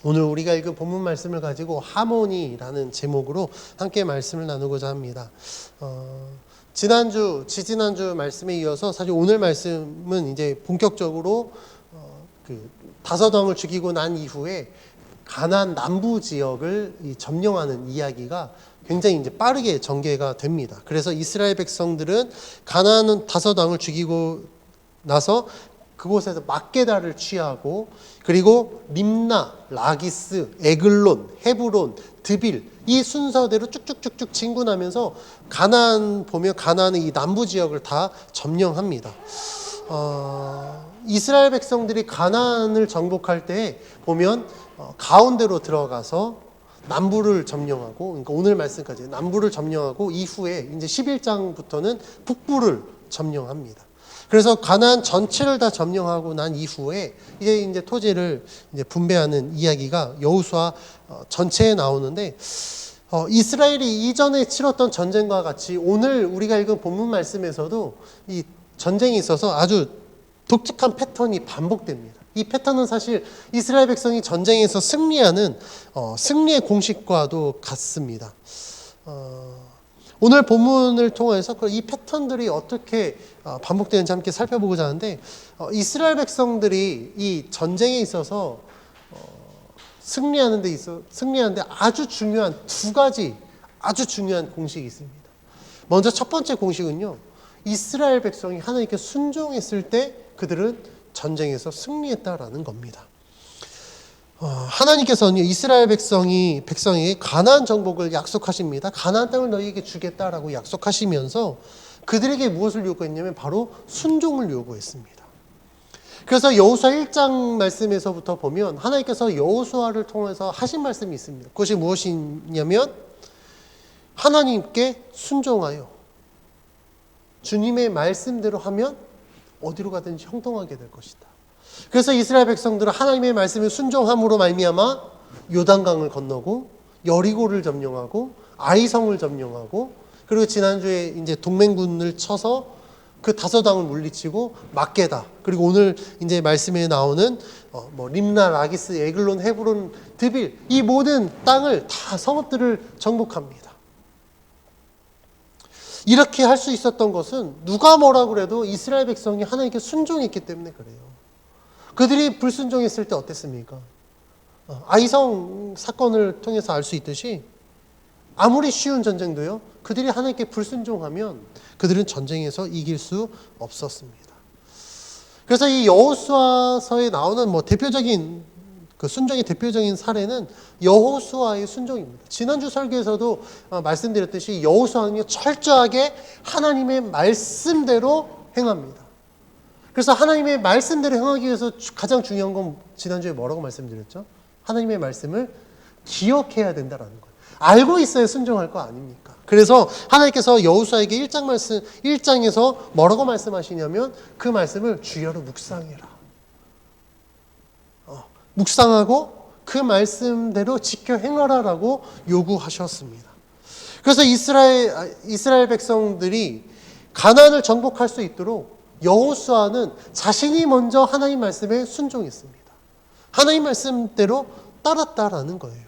오늘 우리가 읽은 본문 말씀을 가지고 하모니라는 제목으로 함께 말씀을 나누고자 합니다. 지지난주 말씀에 이어서 사실 오늘 말씀은 이제 본격적으로 그 다섯 왕을 죽이고 난 이후에 가나안 남부 지역을 점령하는 이야기가 굉장히 이제 빠르게 전개가 됩니다. 그래서 이스라엘 백성들은 가나안 다섯 왕을 죽이고 나서 그곳에서 막게다를 취하고, 그리고 림나, 라기스, 에글론, 헤브론, 드빌 이 순서대로 쭉쭉쭉쭉 진군하면서 가나안 보면 가나안의 이 남부 지역을 다 점령합니다. 이스라엘 백성들이 가나안을 정복할 때 보면 가운데로 들어가서 남부를 점령하고, 그러니까 오늘 말씀까지 남부를 점령하고 이후에 이제 11장부터는 북부를 점령합니다. 그래서 가나안 전체를 다 점령하고 난 이후에 이제 토지를 이제 분배하는 이야기가 여호수아 전체에 나오는데, 이스라엘이 이전에 치렀던 전쟁과 같이 오늘 우리가 읽은 본문 말씀에서도 이 전쟁이 있어서 아주 독특한 패턴이 반복됩니다. 이 패턴은 사실 이스라엘 백성이 전쟁에서 승리하는 승리의 공식과도 같습니다. 오늘 본문을 통해서 이 패턴들이 어떻게 반복되는지 함께 살펴보고자 하는데, 이스라엘 백성들이 이 전쟁에 있어서 승리하는데 아주 중요한 두 가지 아주 중요한 공식이 있습니다. 먼저 첫 번째 공식은요, 이스라엘 백성이 하나님께 순종했을 때 그들은 전쟁에서 승리했다라는 겁니다. 하나님께서는 이스라엘 백성에게 가나안 정복을 약속하십니다. 가나안 땅을 너희에게 주겠다라고 약속하시면서 그들에게 무엇을 요구했냐면 바로 순종을 요구했습니다. 그래서 여호수아 1장 말씀에서부터 보면 하나님께서 여호수아를 통해서 하신 말씀이 있습니다. 그것이 무엇이냐면 하나님께 순종하여 주님의 말씀대로 하면 어디로 가든지 형통하게 될 것이다. 그래서 이스라엘 백성들은 하나님의 말씀에 순종함으로 말미암아 요단강을 건너고 여리고를 점령하고 아이성을 점령하고, 그리고 지난주에 이제 동맹군을 쳐서 그 다섯 왕을 물리치고 막게다, 그리고 오늘 이제 말씀에 나오는 림나, 라기스, 에글론, 헤브론, 드빌 이 모든 땅을 다 성읍들을 정복합니다. 이렇게 할 수 있었던 것은 누가 뭐라 그래도 이스라엘 백성이 하나님께 순종했기 때문에 그래요. 그들이 불순종했을 때 어땠습니까? 아이성 사건을 통해서 알 수 있듯이 아무리 쉬운 전쟁도요, 그들이 하나님께 불순종하면 그들은 전쟁에서 이길 수 없었습니다. 그래서 이 여호수아서에 나오는 대표적인 그 순종의 대표적인 사례는 여호수아의 순종입니다. 지난주 설교에서도 말씀드렸듯이 여호수아는 철저하게 하나님의 말씀대로 행합니다. 그래서 하나님의 말씀대로 행하기 위해서 가장 중요한 건 지난주에 뭐라고 말씀드렸죠? 하나님의 말씀을 기억해야 된다라는 거예요. 알고 있어야 순종할 거 아닙니까? 그래서 하나님께서 여호수아에게 1장에서 뭐라고 말씀하시냐면 그 말씀을 주야로 묵상해라. 묵상하고 그 말씀대로 지켜 행하라라고 요구하셨습니다. 그래서 이스라엘 백성들이 가나안을 정복할 수 있도록 여호수아는 자신이 먼저 하나님 말씀에 순종했습니다. 하나님 말씀대로 따랐다라는 거예요.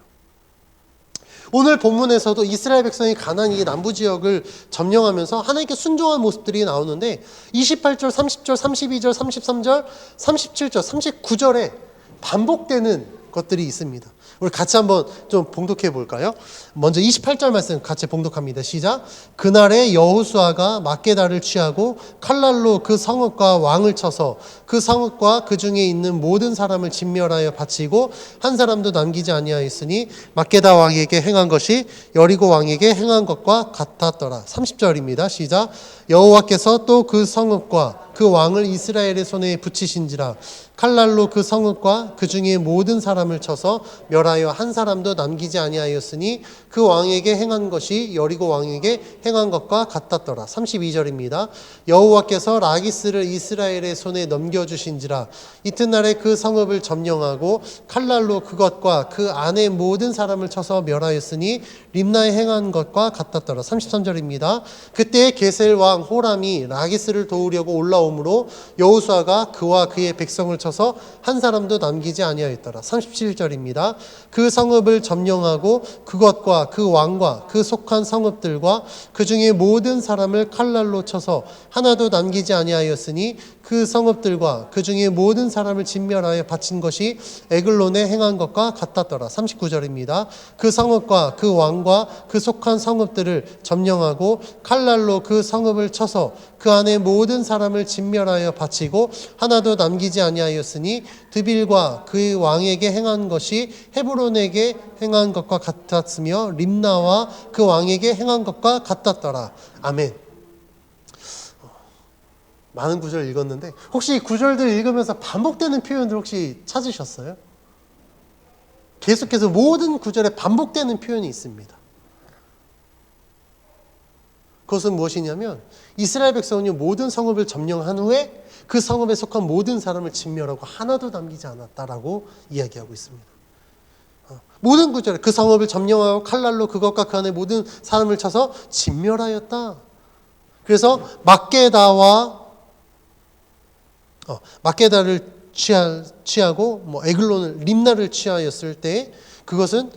오늘 본문에서도 이스라엘 백성이 가나안 이 남부 지역을 점령하면서 하나님께 순종한 모습들이 나오는데 28절, 30절, 32절, 33절, 37절, 39절에 반복되는 것들이 있습니다. 우리 같이 한번 좀 봉독해 볼까요? 먼저 28절 말씀 같이 봉독합니다. 시작. 그날에 여호수아가 막게다를 취하고 칼날로 그 성읍과 왕을 쳐서 그 성읍과 그 중에 있는 모든 사람을 진멸하여 바치고 한 사람도 남기지 아니하였으니 막게다 왕에게 행한 것이 여리고 왕에게 행한 것과 같았더라. 30절입니다. 시작. 여호와께서 또 그 성읍과 그 왕을 이스라엘의 손에 붙이신지라. 칼날로 그 성읍과 그 중에 모든 사람을 쳐서 멸하여 한 사람도 남기지 아니하였으니 그 왕에게 행한 것이 여리고 왕에게 행한 것과 같았더라. 32절입니다. 여호와께서 라기스를 이스라엘의 손에 넘겨주신지라. 이튿날에 그 성읍을 점령하고 칼날로 그것과 그 안에 모든 사람을 쳐서 멸하였으니 림나에 행한 것과 같았더라. 33절입니다. 그때 게셀 왕 호람이 라기스를 도우려고 올라오므로 여호수아가 그와 그의 백성을 쳐서 쳐서 한 사람도 남기지 아니하였더라. 37절입니다. 그 성읍을 점령하고 그것과 그 왕과 그 속한 성읍들과 그 중에 모든 사람을 칼날로 쳐서 하나도 남기지 아니하였으니 그 성읍들과 그 중에 모든 사람을 진멸하여 바친 것이 에글론에 행한 것과 같았더라. 39절입니다. 그 성읍과 그 왕과 그 속한 성읍들을 점령하고 칼날로 그 성읍을 쳐서 그 안에 모든 사람을 진멸하여 바치고 하나도 남기지 아니하였으니 드빌과 그 왕에게 행한 것이 헤브론에게 행한 것과 같았으며 림나와 그 왕에게 행한 것과 같았더라. 아멘. 많은 구절 읽었는데 혹시 이 구절들 읽으면서 반복되는 표현들 혹시 찾으셨어요? 계속해서 모든 구절에 반복되는 표현이 있습니다. 그것은 무엇이냐면 이스라엘 백성은 모든 성읍을 점령한 후에 그 성읍에 속한 모든 사람을 진멸하고 하나도 남기지 않았다라고 이야기하고 있습니다. 모든 구절에 그 성읍을 점령하고 칼날로 그것과 그 안에 모든 사람을 쳐서 진멸하였다. 그래서 막게다를 취하고 에글론을 림나를 취하였을 때 그것은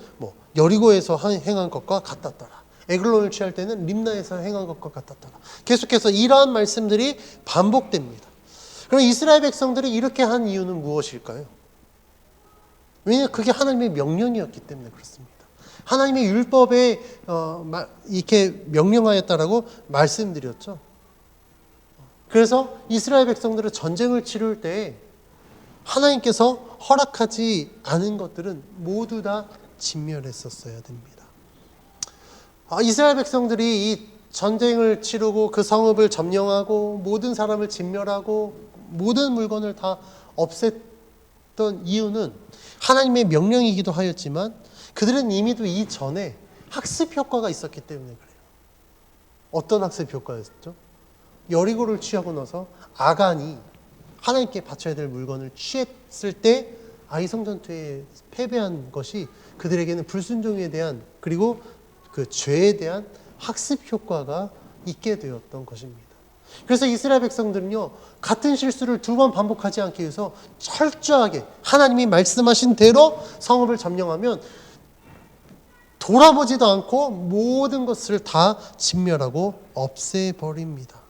여리고에서 행한 것과 같았더라. 에글론을 취할 때는 림나에서 행한 것과 같았더라. 계속해서 이러한 말씀들이 반복됩니다. 그럼 이스라엘 백성들이 이렇게 한 이유는 무엇일까요? 왜냐하면 그게 하나님의 명령이었기 때문에 그렇습니다. 하나님의 율법에 이렇게 명령하였다라고 말씀드렸죠. 그래서 이스라엘 백성들은 전쟁을 치룰 때 하나님께서 허락하지 않은 것들은 모두 다 진멸했었어야 됩니다. 이스라엘 백성들이 이 전쟁을 치르고 그 성읍을 점령하고 모든 사람을 진멸하고 모든 물건을 다 없앴던 이유는 하나님의 명령이기도 하였지만 그들은 이미도 이전에 학습 효과가 있었기 때문에 그래요. 어떤 학습 효과였죠? 여리고를 취하고 나서 아간이 하나님께 바쳐야 될 물건을 취했을 때 아이성 전투에 패배한 것이 그들에게는 불순종에 대한 그리고 그 죄에 대한 학습 효과가 있게 되었던 것입니다. 그래서 이스라엘 백성들은요, 같은 실수를 두 번 반복하지 않기 위해서 철저하게 하나님이 말씀하신 대로 성읍을 점령하면 돌아보지도 않고 모든 것을 다 진멸하고 없애버립니다.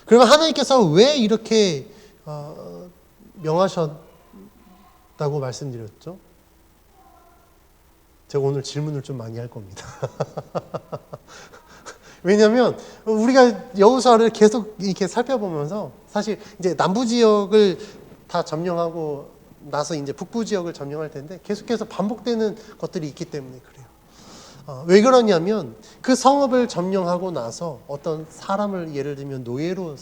그러면 하나님께서 왜 이렇게 명하셨다고 말씀드렸죠? 제가 오늘 질문을 좀 많이 할 겁니다. 왜냐하면 우리가 여호수아를 계속 이렇게 살펴보면서 사실 이제 남부 지역을 다 점령하고 나서 이제 북부 지역을 점령할 텐데 계속해서 반복되는 것들이 있기 때문에 그래요. 왜 그러냐면 그 성읍을 점령하고 나서 어떤 사람을 예를 들면 노예로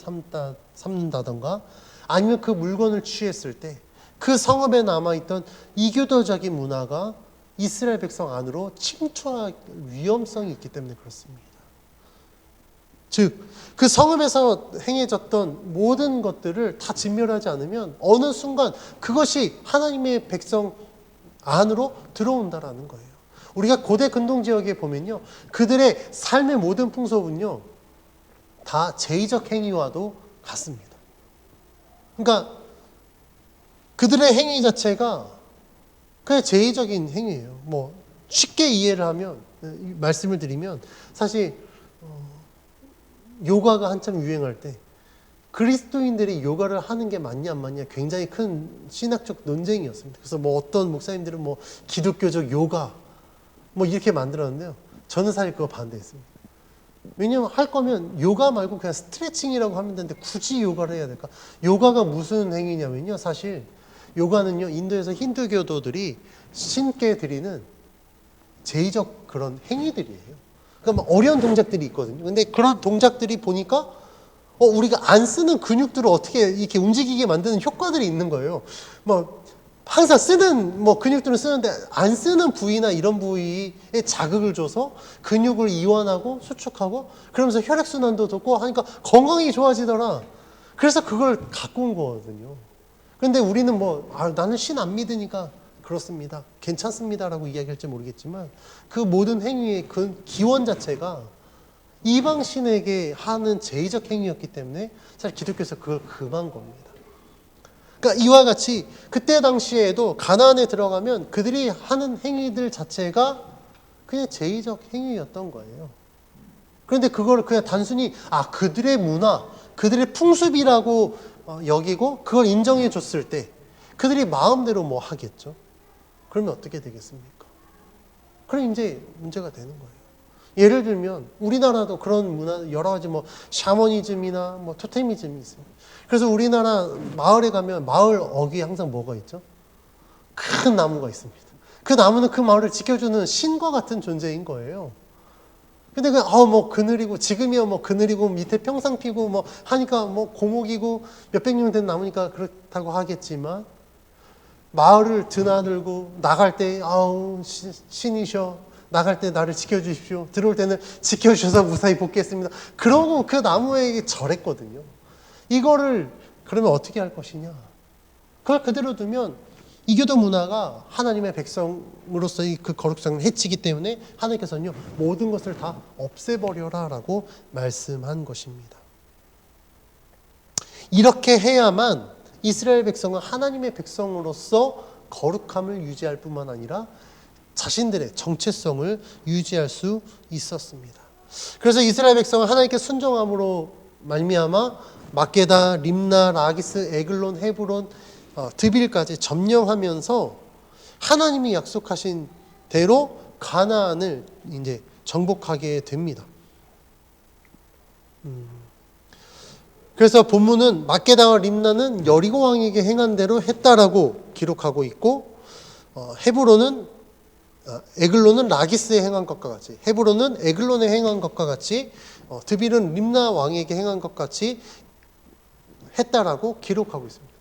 삼는다던가 아니면 그 물건을 취했을 때 그 성읍에 남아있던 이교도적인 문화가 이스라엘 백성 안으로 침투할 위험성이 있기 때문에 그렇습니다. 즉, 그 성읍에서 행해졌던 모든 것들을 다 진멸하지 않으면 어느 순간 그것이 하나님의 백성 안으로 들어온다라는 거예요. 우리가 고대 근동 지역에 보면요, 그들의 삶의 모든 풍속은요, 다 제의적 행위와도 같습니다. 그러니까 그들의 행위 자체가 그냥 제의적인 행위예요. 쉽게 이해를 하면, 말씀을 드리면, 사실 요가가 한참 유행할 때 그리스도인들이 요가를 하는 게 맞냐 안 맞냐 굉장히 큰 신학적 논쟁이었습니다. 그래서 어떤 목사님들은 기독교적 요가 이렇게 만들었는데요. 저는 사실 그거 반대했습니다. 왜냐하면 할 거면 요가 말고 그냥 스트레칭이라고 하면 되는데 굳이 요가를 해야 될까? 요가가 무슨 행위냐면요. 사실 요가는요, 인도에서 힌두교도들이 신께 드리는 제의적 그런 행위들이에요. 그러니까 어려운 동작들이 있거든요. 근데 그런 동작들이 보니까 우리가 안 쓰는 근육들을 어떻게 이렇게 움직이게 만드는 효과들이 있는 거예요. 항상 쓰는 근육들은 쓰는데 안 쓰는 부위나 이런 부위에 자극을 줘서 근육을 이완하고 수축하고 그러면서 혈액순환도 좋고 하니까 건강이 좋아지더라. 그래서 그걸 갖고 온 거거든요. 그런데 우리는 나는 신 안 믿으니까 그렇습니다. 괜찮습니다라고 이야기할지 모르겠지만 그 모든 행위의 그 기원 자체가 이방 신에게 하는 제의적 행위였기 때문에 사실 기독교에서 그걸 금한 겁니다. 그러니까 이와 같이 그때 당시에도 가나안에 들어가면 그들이 하는 행위들 자체가 그냥 제의적 행위였던 거예요. 그런데 그걸 그냥 단순히 그들의 문화, 그들의 풍습이라고 여기고 그걸 인정해 줬을 때 그들이 마음대로 뭐 하겠죠. 그러면 어떻게 되겠습니까? 그럼 이제 문제가 되는 거예요. 예를 들면 우리나라도 그런 문화 여러 가지 뭐 샤머니즘이나 뭐 토테미즘이 있습니다. 그래서 우리나라 마을에 가면 마을 어귀에 항상 뭐가 있죠? 큰 나무가 있습니다. 그 나무는 그 마을을 지켜주는 신과 같은 존재인 거예요. 근데 뭐 그늘이고 지금이야 뭐 그늘이고 밑에 평상 피고 뭐 하니까 뭐 고목이고 몇백 년 된 나무니까 그렇다고 하겠지만 마을을 드나들고 나갈 때 신이셔 나갈 때 나를 지켜주십시오. 들어올 때는 지켜주셔서 무사히 복귀했습니다. 그러고 그 나무에게 절했거든요. 이거를 그러면 어떻게 할 것이냐? 그걸 그대로 두면 이교도 문화가 하나님의 백성으로서의 그 거룩성을 해치기 때문에 하나님께서는요 모든 것을 다 없애버려라 라고 말씀한 것입니다. 이렇게 해야만 이스라엘 백성은 하나님의 백성으로서 거룩함을 유지할 뿐만 아니라 자신들의 정체성을 유지할 수 있었습니다. 그래서 이스라엘 백성은 하나님께 순종함으로 말미암아 막게다, 림나, 라기스, 에글론, 헤브론, 드빌까지 점령하면서 하나님이 약속하신 대로 가나안을 이제 정복하게 됩니다. 그래서 본문은 막게다와 림나는 여리고 왕에게 행한 대로 했다라고 기록하고 있고 헤브론은 에글론은 라기스에 행한 것과 같이 헤브론은 에글론에 행한 것과 같이 드빌은 림나 왕에게 행한 것 같이 했다라고 기록하고 있습니다.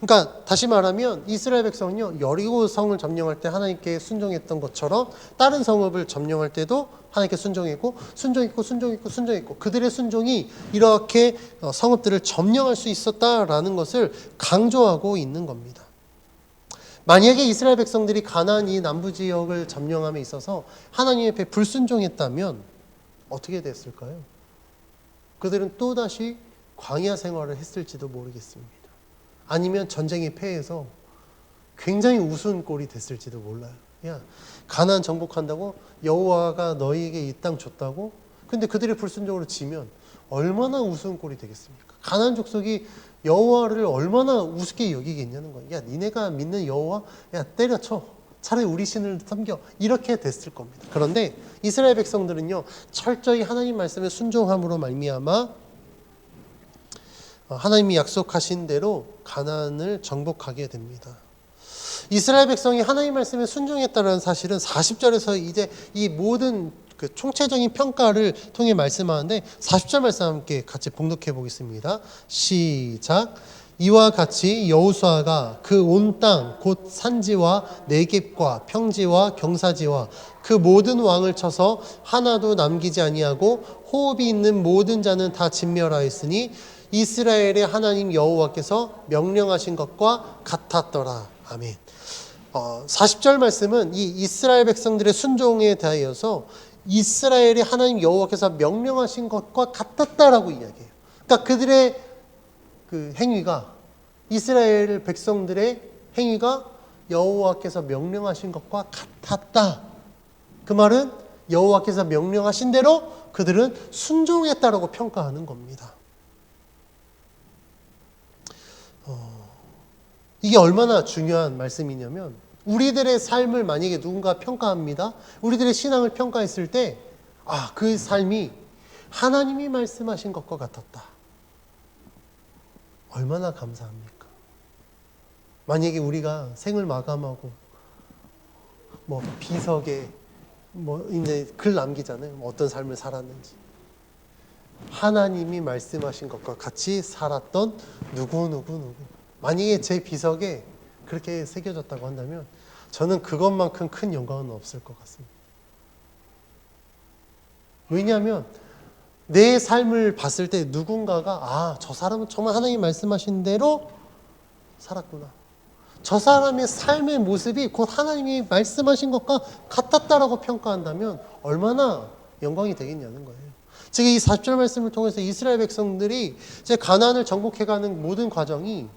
그러니까 다시 말하면 이스라엘 백성은요 여리고 성을 점령할 때 하나님께 순종했던 것처럼 다른 성읍을 점령할 때도 하나님께 순종했고 순종했고 그들의 순종이 이렇게 성읍들을 점령할 수 있었다라는 것을 강조하고 있는 겁니다. 만약에 이스라엘 백성들이 가나안 이 남부 지역을 점령함에 있어서 하나님 앞에 불순종했다면 어떻게 됐을까요? 그들은 또다시 광야 생활을 했을지도 모르겠습니다. 아니면 전쟁에 패해서 굉장히 우스운 꼴이 됐을지도 몰라요. 야, 가나안 정복한다고 여호와가 너희에게 이 땅 줬다고? 근데 그들이 불순종으로 지면 얼마나 우스운 꼴이 되겠습니까? 가나안 족속이 여호와를 얼마나 우습게 여기겠냐는 거예요. 야, 니네가 믿는 여호와, 야, 때려쳐. 차라리 우리 신을 섬겨. 이렇게 됐을 겁니다. 그런데 이스라엘 백성들은요, 철저히 하나님 말씀에 순종함으로 말미암아 하나님이 약속하신 대로 가나안을 정복하게 됩니다. 이스라엘 백성이 하나님 말씀에 순종했다는 사실은 40절에서 이제 이 모든 그 총체적인 평가를 통해 말씀하는데 40절 말씀 함께 같이 봉독해 보겠습니다. 시작. 이와 같이 여호수아가 그 온 땅 곧 산지와 네겝과 평지와 경사지와 그 모든 왕을 쳐서 하나도 남기지 아니하고 호흡이 있는 모든 자는 다 진멸하였으니 이스라엘의 하나님 여호와께서 명령하신 것과 같았더라. 아멘. 40절 말씀은 이 이스라엘 백성들의 순종에 대하여서 이스라엘의 하나님 여호와께서 명령하신 것과 같았다라고 이야기해요. 그러니까 그들의 그 행위가 이스라엘 백성들의 행위가 여호와께서 명령하신 것과 같았다. 그 말은 여호와께서 명령하신 대로 그들은 순종했다라고 평가하는 겁니다. 이게 얼마나 중요한 말씀이냐면 우리들의 삶을 만약에 누군가 평가합니다. 우리들의 신앙을 평가했을 때 그 삶이 하나님이 말씀하신 것과 같았다. 얼마나 감사합니까? 만약에 우리가 생을 마감하고 뭐 비석에 뭐 이제 글 남기잖아요. 어떤 삶을 살았는지. 하나님이 말씀하신 것과 같이 살았던 누구. 만약에 제 비석에 그렇게 새겨졌다고 한다면 저는 그것만큼 큰 영광은 없을 것 같습니다. 왜냐하면 내 삶을 봤을 때 누군가가 저 사람은 정말 하나님 말씀하신 대로 살았구나. 저 사람의 삶의 모습이 곧 하나님이 말씀하신 것과 같았다라고 평가한다면 얼마나 영광이 되겠냐는 거예요. 즉 이 40절 말씀을 통해서 이스라엘 백성들이 이제 가나안을 정복해가는 모든 과정이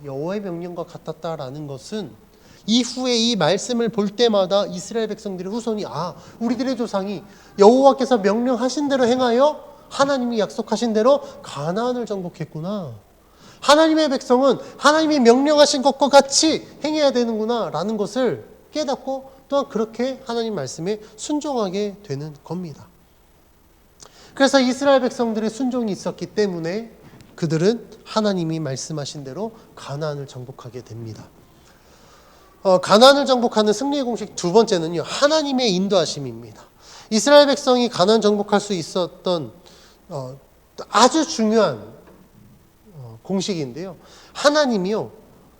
여호와의 명령과 같았다라는 것은 이후에 이 말씀을 볼 때마다 이스라엘 백성들의 후손이 우리들의 조상이 여호와께서 명령하신 대로 행하여 하나님이 약속하신 대로 가나안을 정복했구나. 하나님의 백성은 하나님이 명령하신 것과 같이 행해야 되는구나 라는 것을 깨닫고 또한 그렇게 하나님 말씀에 순종하게 되는 겁니다. 그래서 이스라엘 백성들의 순종이 있었기 때문에 그들은 하나님이 말씀하신 대로 가나안을 정복하게 됩니다. 가나안을 정복하는 승리의 공식 두 번째는요, 하나님의 인도하심입니다. 이스라엘 백성이 가나안 정복할 수 있었던 아주 중요한 공식인데요. 하나님이요,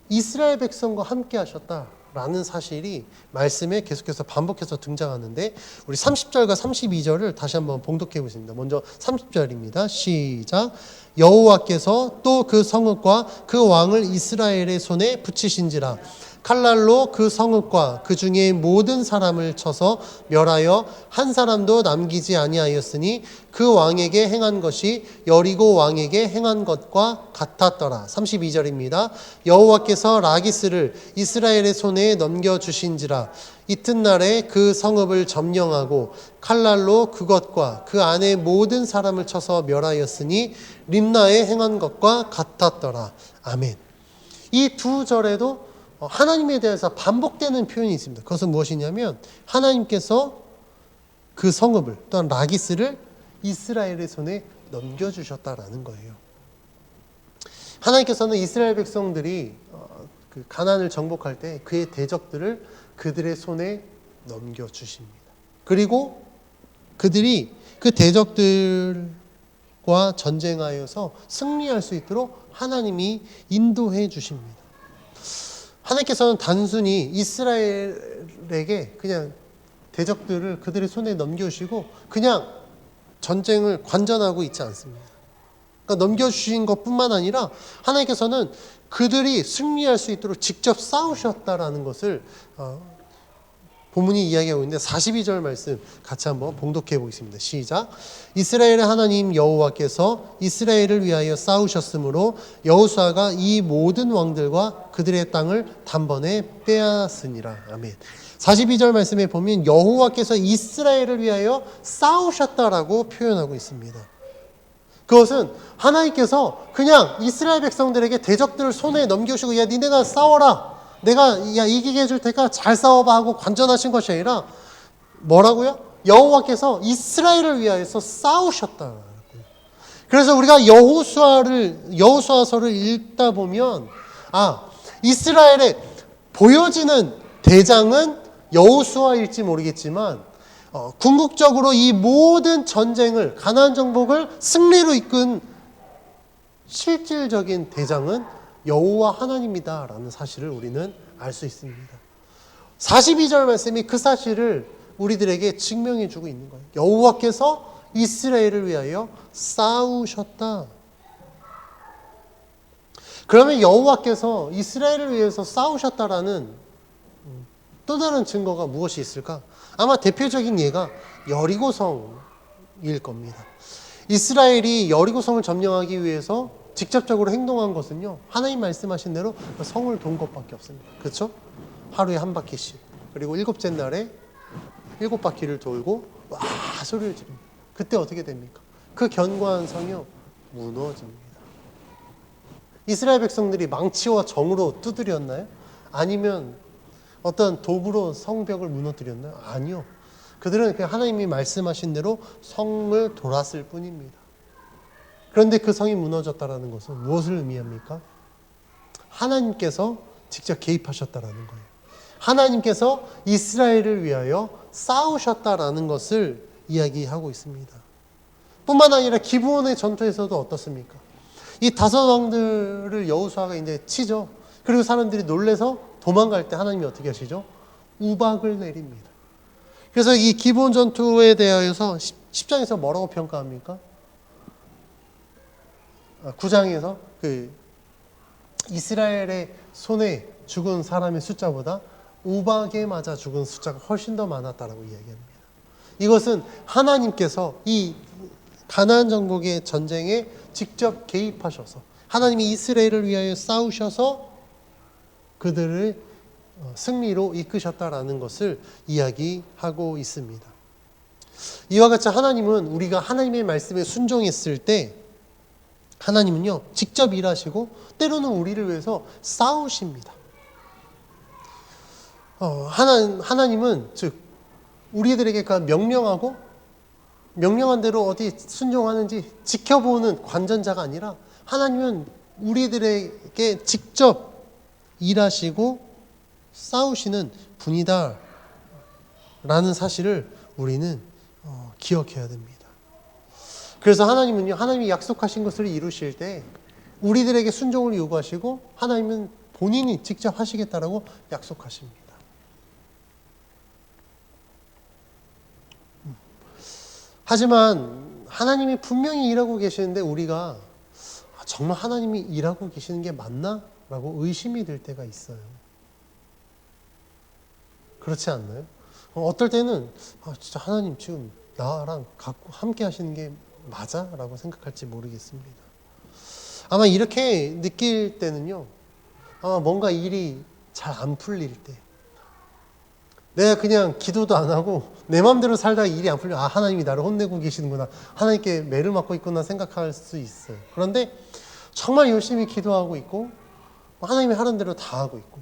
이스라엘 백성과 함께 하셨다라는 사실이 말씀에 계속해서 반복해서 등장하는데, 우리 30절과 32절을 다시 한번 봉독해 보겠습니다. 먼저 30절입니다. 시작. 여호와께서 또 그 성읍과 그 왕을 이스라엘의 손에 붙이신지라. 칼날로 그 성읍과 그 중에 모든 사람을 쳐서 멸하여 한 사람도 남기지 아니하였으니 그 왕에게 행한 것이 여리고 왕에게 행한 것과 같았더라. 32절입니다. 여호와께서 라기스를 이스라엘의 손에 넘겨주신지라. 이튿날에 그 성읍을 점령하고 칼날로 그것과 그 안에 모든 사람을 쳐서 멸하였으니 림나에 행한 것과 같았더라. 아멘. 이 두 절에도 하나님에 대해서 반복되는 표현이 있습니다. 그것은 무엇이냐면 하나님께서 그 성읍을 또한 라기스를 이스라엘의 손에 넘겨주셨다라는 거예요. 하나님께서는 이스라엘 백성들이 그 가나안을 정복할 때 그의 대적들을 그들의 손에 넘겨주십니다. 그리고 그들이 그 대적들과 전쟁하여서 승리할 수 있도록 하나님이 인도해 주십니다. 하나님께서는 단순히 이스라엘에게 그냥 대적들을 그들의 손에 넘겨주시고 그냥 전쟁을 관전하고 있지 않습니다. 그러니까 넘겨주신 것뿐만 아니라 하나님께서는 그들이 승리할 수 있도록 직접 싸우셨다라는 것을 본문이 이야기하고 있는데 42절 말씀 같이 한번 봉독해 보겠습니다. 시작. 이스라엘의 하나님 여호와께서 이스라엘을 위하여 싸우셨으므로 여호수아가 이 모든 왕들과 그들의 땅을 단번에 빼앗으니라. 아멘. 42절 말씀에 보면 여호와께서 이스라엘을 위하여 싸우셨다라고 표현하고 있습니다. 그것은 하나님께서 그냥 이스라엘 백성들에게 대적들을 손에 넘겨주시고 야 니네가 싸워라. 내가 이기게 해줄 테니까 잘 싸워봐 하고 관전하신 것이 아니라 뭐라고요? 여호와께서 이스라엘을 위하여서 싸우셨다. 그래서 우리가 여호수아서를 읽다 보면 이스라엘의 보여지는 대장은 여호수아일지 모르겠지만 궁극적으로 이 모든 전쟁을 가나안 정복을 승리로 이끈 실질적인 대장은 여호와 하나님이다라는 사실을 우리는 알 수 있습니다. 42절 말씀이 그 사실을 우리들에게 증명해 주고 있는 거예요. 여호와께서 이스라엘을 위하여 싸우셨다. 그러면 여호와께서 이스라엘을 위해서 싸우셨다라는 또 다른 증거가 무엇이 있을까? 아마 대표적인 예가 여리고성일 겁니다. 이스라엘이 여리고성을 점령하기 위해서 직접적으로 행동한 것은요, 하나님 말씀하신 대로 성을 돈 것밖에 없습니다. 그렇죠? 하루에 한 바퀴씩. 그리고 일곱째 날에 7바퀴를 돌고 와 소리를 지릅니다. 그때 어떻게 됩니까? 그 견고한 성이요 무너집니다. 이스라엘 백성들이 망치와 정으로 두드렸나요? 아니면 어떤 도구로 성벽을 무너뜨렸나요? 아니요. 그들은 그냥 하나님이 말씀하신 대로 성을 돌았을 뿐입니다. 그런데 그 성이 무너졌다는 것은 무엇을 의미합니까? 하나님께서 직접 개입하셨다는 거예요. 하나님께서 이스라엘을 위하여 싸우셨다라는 것을 이야기하고 있습니다. 뿐만 아니라 기브온의 전투에서도 어떻습니까? 이 5왕들을 여호수아가 이제 치죠. 그리고 사람들이 놀래서 도망갈 때 하나님이 어떻게 하시죠? 우박을 내립니다. 그래서 이 기브온 전투에 대하여서 10장에서 뭐라고 평가합니까? 9장에서 그 이스라엘의 손에 죽은 사람의 숫자보다 우박에 맞아 죽은 숫자가 훨씬 더 많았다라고 이야기합니다. 이것은 하나님께서 이 가나안 정복의 전쟁에 직접 개입하셔서 하나님이 이스라엘을 위하여 싸우셔서 그들을 승리로 이끄셨다라는 것을 이야기하고 있습니다. 이와 같이 하나님은 우리가 하나님의 말씀에 순종했을 때 하나님은요 직접 일하시고 때로는 우리를 위해서 싸우십니다. 하나님은 즉 우리들에게 명령하고 명령한 대로 어디 순종하는지 지켜보는 관전자가 아니라 하나님은 우리들에게 직접 일하시고 싸우시는 분이다 라는 사실을 우리는 기억해야 됩니다. 그래서 하나님은요 하나님이 약속하신 것을 이루실 때 우리들에게 순종을 요구하시고 하나님은 본인이 직접 하시겠다라고 약속하십니다. 하지만 하나님이 분명히 일하고 계시는데 우리가 정말 하나님이 일하고 계시는 게 맞나? 라고 의심이 들 때가 있어요. 그렇지 않나요? 어떨 때는 진짜 하나님 지금 나랑 함께 하시는 게 맞아? 라고 생각할지 모르겠습니다. 아마 이렇게 느낄 때는요. 아마 뭔가 일이 잘 안 풀릴 때 내가 그냥 기도도 안 하고 내 마음대로 살다가 일이 안 풀리면 하나님이 나를 혼내고 계시는구나. 하나님께 매를 맞고 있구나 생각할 수 있어요. 그런데 정말 열심히 기도하고 있고 하나님이 하는 대로 다 하고 있고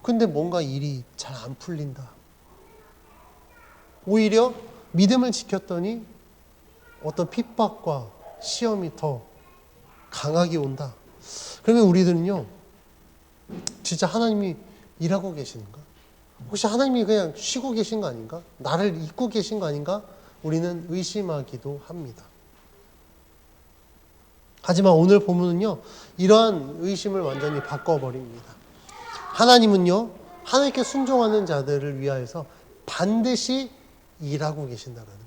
근데 뭔가 일이 잘 안 풀린다. 오히려 믿음을 지켰더니 어떤 핍박과 시험이 더 강하게 온다. 그러면 우리들은요 진짜 하나님이 일하고 계시는가? 혹시 하나님이 그냥 쉬고 계신 거 아닌가? 나를 잊고 계신 거 아닌가? 우리는 의심하기도 합니다. 하지만 오늘 본문은요 이러한 의심을 완전히 바꿔버립니다. 하나님은요 하나님께 순종하는 자들을 위하여서 반드시 일하고 계신다는 거예요.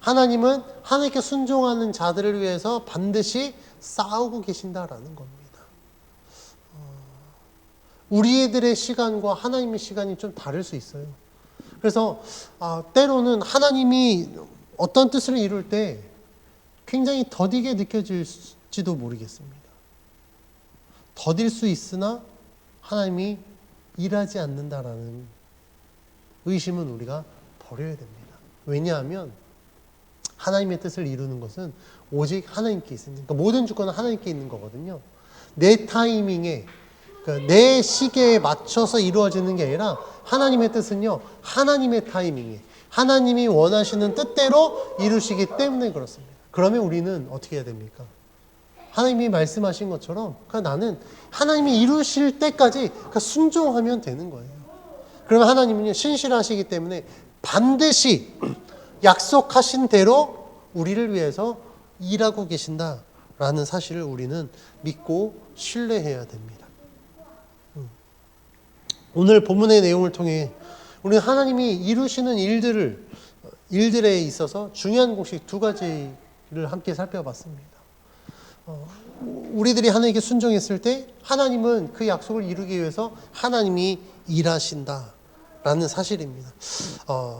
하나님은 하나님께 순종하는 자들을 위해서 반드시 싸우고 계신다라는 겁니다. 우리들의 시간과 하나님의 시간이 좀 다를 수 있어요. 그래서 때로는 하나님이 어떤 뜻을 이룰 때 굉장히 더디게 느껴질지도 모르겠습니다. 더딜 수 있으나 하나님이 일하지 않는다라는 의심은 우리가 버려야 됩니다. 왜냐하면 하나님의 뜻을 이루는 것은 오직 하나님께 있습니다. 그러니까 모든 주권은 하나님께 있는 거거든요. 내 타이밍에 그러니까 내 시계에 맞춰서 이루어지는 게 아니라 하나님의 뜻은요 하나님의 타이밍에 하나님이 원하시는 뜻대로 이루시기 때문에 그렇습니다. 그러면 우리는 어떻게 해야 됩니까? 하나님이 말씀하신 것처럼 나는 하나님이 이루실 때까지 순종하면 되는 거예요. 그러면 하나님은 신실하시기 때문에 반드시 약속하신 대로 우리를 위해서 일하고 계신다라는 사실을 우리는 믿고 신뢰해야 됩니다. 오늘 본문의 내용을 통해 우리는 하나님이 이루시는 일들에 있어서 중요한 공식 두 가지를 함께 살펴봤습니다. 우리들이 하나님께 순종했을 때 하나님은 그 약속을 이루기 위해서 하나님이 일하신다라는 사실입니다.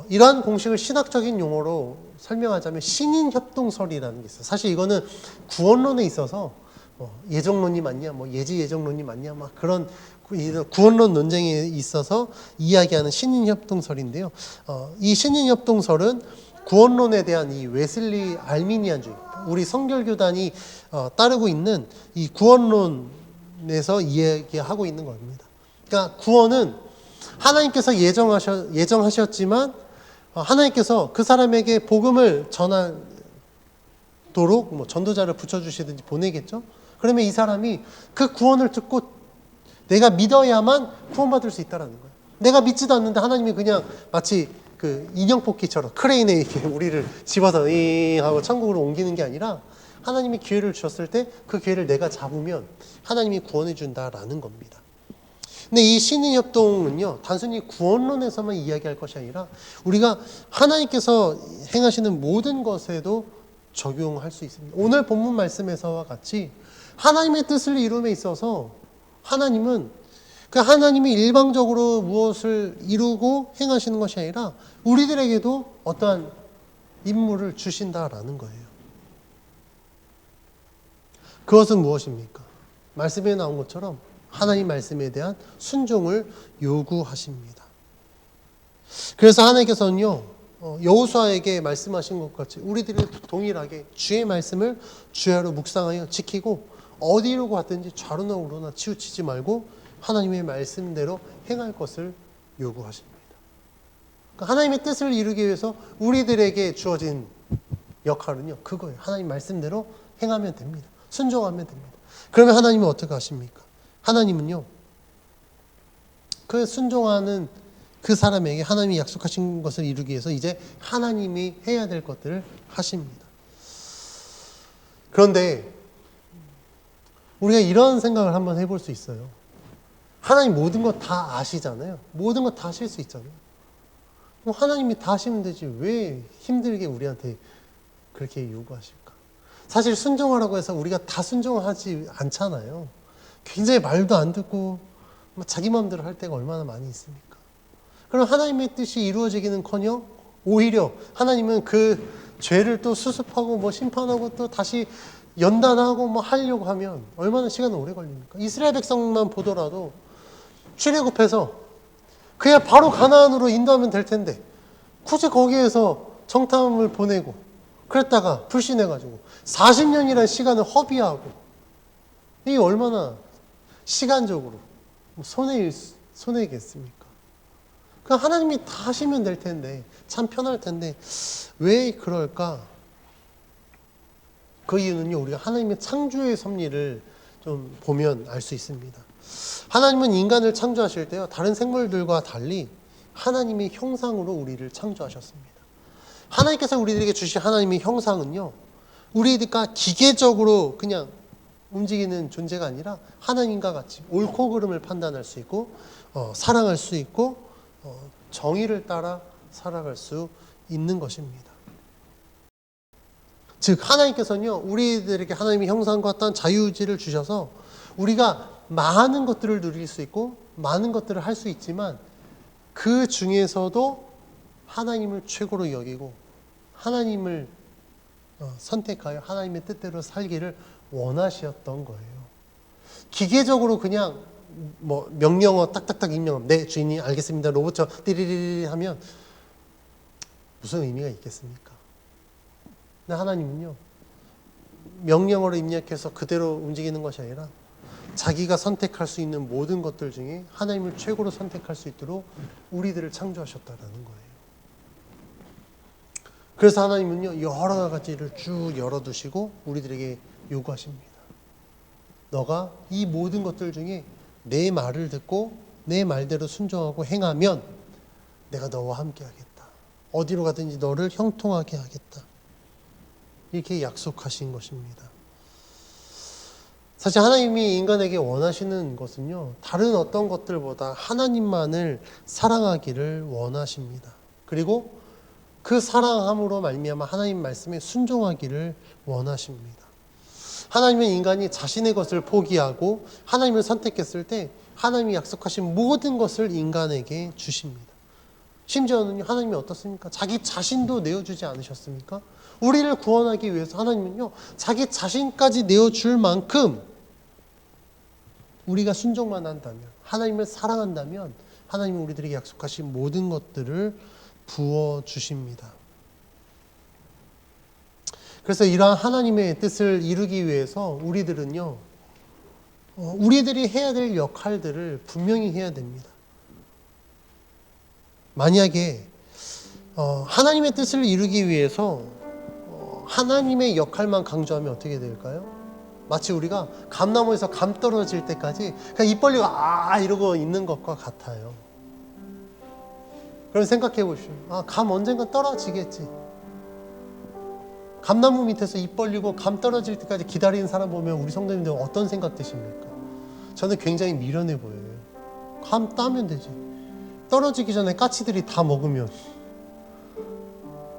이러한 공식을 신학적인 용어로 설명하자면 신인협동설이라는 게 있어요. 사실 이거는 구원론에 있어서 예정론이 맞냐, 예지예정론이 맞냐, 그런 구원론 논쟁에 있어서 이야기하는 신인협동설인데요. 이 신인협동설은 구원론에 대한 이 웨슬리 알미니안주의, 우리 성결교단이 따르고 있는 이 구원론에서 이야기하고 있는 겁니다. 그러니까 구원은 하나님께서 예정하셨지만 하나님께서 그 사람에게 복음을 전하도록 전도자를 붙여주시든지 보내겠죠. 그러면 이 사람이 그 구원을 듣고 내가 믿어야만 구원받을 수 있다는 거예요. 내가 믿지도 않는데 하나님이 그냥 마치 그 인형 뽑기처럼 크레인에 이렇게 우리를 집어서 잉 하고 천국으로 옮기는 게 아니라 하나님이 기회를 주셨을 때 그 기회를 내가 잡으면 하나님이 구원해 준다라는 겁니다. 근데 이 신인협동은요 단순히 구원론에서만 이야기할 것이 아니라 우리가 하나님께서 행하시는 모든 것에도 적용할 수 있습니다. 오늘 본문 말씀에서와 같이 하나님의 뜻을 이룸에 있어서 하나님은 그 하나님이 일방적으로 무엇을 이루고 행하시는 것이 아니라 우리들에게도 어떠한 임무를 주신다라는 거예요. 그것은 무엇입니까? 말씀에 나온 것처럼 하나님 말씀에 대한 순종을 요구하십니다. 그래서 하나님께서는요, 여호수아에게 말씀하신 것 같이 우리들이 동일하게 주의 말씀을 주야로 묵상하여 지키고 어디로 갔든지 좌로나 우로나 치우치지 말고 하나님의 말씀대로 행할 것을 요구하십니다. 그러니까 하나님의 뜻을 이루기 위해서 우리들에게 주어진 역할은요, 그거예요. 하나님 말씀대로 행하면 됩니다. 순종하면 됩니다. 그러면 하나님은 어떻게 하십니까? 하나님은요, 그 순종하는 그 사람에게 하나님이 약속하신 것을 이루기 위해서 이제 하나님이 해야 될 것들을 하십니다. 그런데 우리가 이런 생각을 한번 해볼 수 있어요. 하나님 모든 것 다 아시잖아요. 모든 것 다 하실 수 있잖아요. 그럼 하나님이 다 하시면 되지 왜 힘들게 우리한테 그렇게 요구하실까? 사실 순종하라고 해서 우리가 다 순종하지 않잖아요. 굉장히 말도 안 듣고 자기 마음대로 할 때가 얼마나 많이 있습니까? 그럼 하나님의 뜻이 이루어지기는커녕 오히려 하나님은 그 죄를 또 수습하고 심판하고 또 다시 연단하고 하려고 하면 얼마나 시간이 오래 걸립니까? 이스라엘 백성만 보더라도 출애굽해서 그냥 바로 가나안으로 인도하면 될 텐데 굳이 거기에서 정탐을 보내고 그랬다가 불신해가지고 40년이라는 시간을 허비하고 이게 얼마나 시간적으로 손해겠습니까? 그러니까 하나님이 다 하시면 될 텐데 참 편할 텐데 왜 그럴까? 그 이유는요, 우리가 하나님의 창조의 섭리를 좀 보면 알 수 있습니다. 하나님은 인간을 창조하실 때요, 다른 생물들과 달리 하나님의 형상으로 우리를 창조하셨습니다. 하나님께서 우리들에게 주신 하나님의 형상은요, 우리가 기계적으로 그냥 움직이는 존재가 아니라 하나님과 같이 옳고 그름을 판단할 수 있고 사랑할 수 있고 정의를 따라 살아갈 수 있는 것입니다. 즉 하나님께서는요, 우리들에게 하나님의 형상과 어떤 자유의지를 주셔서 우리가 많은 것들을 누릴 수 있고 많은 것들을 할 수 있지만 그 중에서도 하나님을 최고로 여기고 하나님을 선택하여 하나님의 뜻대로 살기를 원하셨던 거예요. 기계적으로 그냥 명령어 딱딱딱 입력하면 네 주인이 알겠습니다 로봇처럼 띠리리리 하면 무슨 의미가 있겠습니까? 근데 하나님은요, 명령어로 입력해서 그대로 움직이는 것이 아니라 자기가 선택할 수 있는 모든 것들 중에 하나님을 최고로 선택할 수 있도록 우리들을 창조하셨다는 거예요. 그래서 하나님은요, 여러 가지를 쭉 열어두시고 우리들에게 요구하십니다. 너가 이 모든 것들 중에 내 말을 듣고 내 말대로 순종하고 행하면 내가 너와 함께 하겠다. 어디로 가든지 너를 형통하게 하겠다. 이렇게 약속하신 것입니다. 사실 하나님이 인간에게 원하시는 것은요, 다른 어떤 것들보다 하나님만을 사랑하기를 원하십니다. 그리고 그 사랑함으로 말미암아 하나님 말씀에 순종하기를 원하십니다. 하나님은 인간이 자신의 것을 포기하고 하나님을 선택했을 때 하나님이 약속하신 모든 것을 인간에게 주십니다. 심지어는 하나님이 어떻습니까? 자기 자신도 내어주지 않으셨습니까? 우리를 구원하기 위해서 하나님은요, 자기 자신까지 내어줄 만큼 우리가 순종만 한다면, 하나님을 사랑한다면 하나님은 우리들에게 약속하신 모든 것들을 부어주십니다. 그래서 이러한 하나님의 뜻을 이루기 위해서 우리들은요, 우리들이 해야 될 역할들을 분명히 해야 됩니다. 만약에 하나님의 뜻을 이루기 위해서 하나님의 역할만 강조하면 어떻게 될까요? 마치 우리가 감나무에서 감 떨어질 때까지 그냥 입 벌리고 이러고 있는 것과 같아요. 그럼 생각해 보시오. 감 언젠가 떨어지겠지. 감나무 밑에서 입 벌리고 감 떨어질 때까지 기다리는 사람 보면 우리 성도님들 어떤 생각 드십니까? 저는 굉장히 미련해 보여요. 감 따면 되지. 떨어지기 전에 까치들이 다 먹으면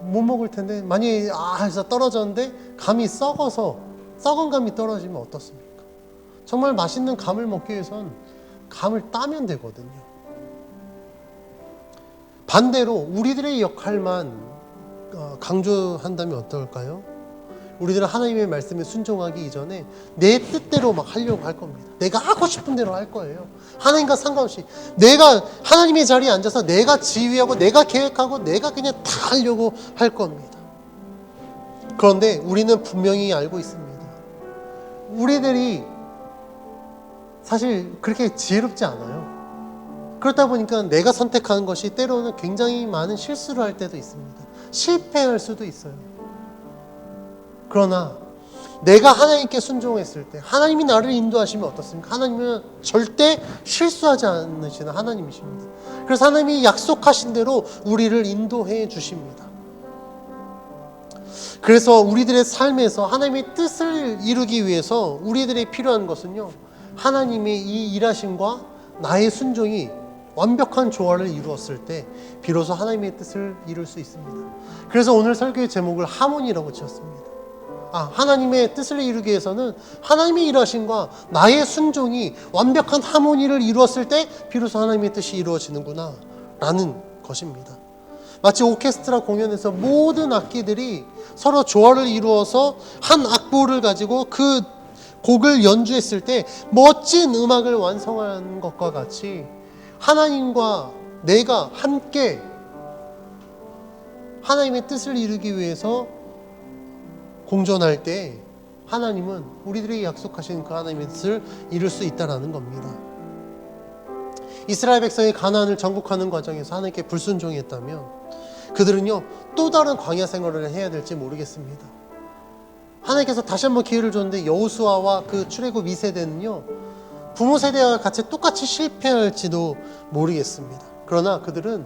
못 먹을 텐데, 만약에 해서 떨어졌는데 감이 썩은 감이 떨어지면 어떻습니까? 정말 맛있는 감을 먹기 위해선 감을 따면 되거든요. 반대로 우리들의 역할만 강조한다면 어떨까요? 우리들은 하나님의 말씀에 순종하기 이전에 내 뜻대로 막 하려고 할 겁니다. 내가 하고 싶은 대로 할 거예요. 하나님과 상관없이 내가 하나님의 자리에 앉아서 내가 지휘하고 내가 계획하고 내가 그냥 다 하려고 할 겁니다. 그런데 우리는 분명히 알고 있습니다. 우리들이 사실 그렇게 지혜롭지 않아요. 그렇다 보니까 내가 선택하는 것이 때로는 굉장히 많은 실수를 할 때도 있습니다. 실패할 수도 있어요. 그러나 내가 하나님께 순종했을 때 하나님이 나를 인도하시면 어떻습니까? 하나님은 절대 실수하지 않으시는 하나님이십니다. 그래서 하나님이 약속하신 대로 우리를 인도해 주십니다. 그래서 우리들의 삶에서 하나님의 뜻을 이루기 위해서 우리들이 필요한 것은요, 하나님의 이 일하심과 나의 순종이 완벽한 조화를 이루었을 때 비로소 하나님의 뜻을 이룰 수 있습니다. 그래서 오늘 설교의 제목을 하모니라고 지었습니다. 하나님의 뜻을 이루기 위해서는 하나님의 일하심과 나의 순종이 완벽한 하모니를 이루었을 때 비로소 하나님의 뜻이 이루어지는구나 라는 것입니다. 마치 오케스트라 공연에서 모든 악기들이 서로 조화를 이루어서 한 악보를 가지고 그 곡을 연주했을 때 멋진 음악을 완성하는 것과 같이 하나님과 내가 함께 하나님의 뜻을 이루기 위해서 공존할 때 하나님은 우리들에게 약속하신 그 하나님의 뜻을 이룰 수 있다는 겁니다. 이스라엘 백성이 가나안을 정복하는 과정에서 하나님께 불순종했다면 그들은요 또 다른 광야 생활을 해야 될지 모르겠습니다. 하나님께서 다시 한번 기회를 줬는데 여호수아와 그 출애굽 2세대는요 부모 세대와 같이 똑같이 실패할지도 모르겠습니다. 그러나 그들은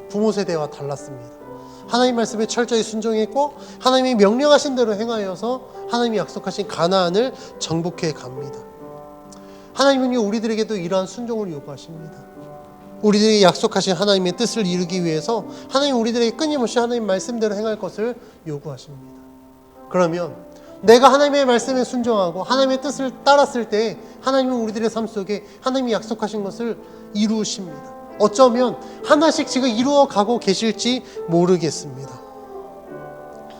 부모 세대와 달랐습니다. 하나님 말씀에 철저히 순종했고 하나님이 명령하신 대로 행하여서 하나님이 약속하신 가나안을 정복해 갑니다. 하나님은요 우리들에게도 이러한 순종을 요구하십니다. 우리들이 약속하신 하나님의 뜻을 이루기 위해서 하나님 우리들에게 끊임없이 하나님 말씀대로 행할 것을 요구하십니다. 그러면 내가 하나님의 말씀에 순종하고 하나님의 뜻을 따랐을 때 하나님은 우리들의 삶 속에 하나님이 약속하신 것을 이루십니다. 어쩌면 하나씩 지금 이루어가고 계실지 모르겠습니다.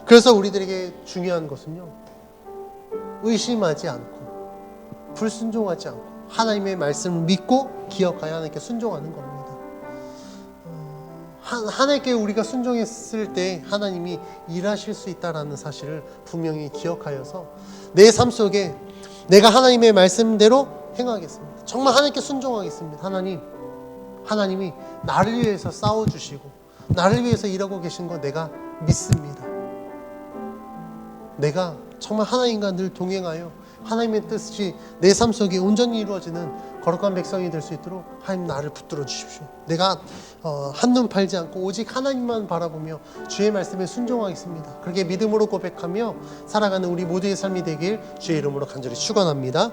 그래서 우리들에게 중요한 것은요 의심하지 않고 불순종하지 않고 하나님의 말씀을 믿고 기억하여 하나님께 순종하는 겁니다. 하나님께 우리가 순종했을 때 하나님이 일하실 수 있다는 사실을 분명히 기억하여서 내 삶 속에 내가 하나님의 말씀대로 행하겠습니다. 정말 하나님께 순종하겠습니다. 하나님이 나를 위해서 싸워주시고 나를 위해서 일하고 계신 거 내가 믿습니다. 내가 정말 하나님과 늘 동행하여 하나님의 뜻이 내 삶 속에 온전히 이루어지는 거룩한 백성이 될 수 있도록 하나님 나를 붙들어 주십시오. 내가 한눈 팔지 않고 오직 하나님만 바라보며 주의 말씀에 순종하겠습니다. 그렇게 믿음으로 고백하며 살아가는 우리 모두의 삶이 되길 주의 이름으로 간절히 축원합니다.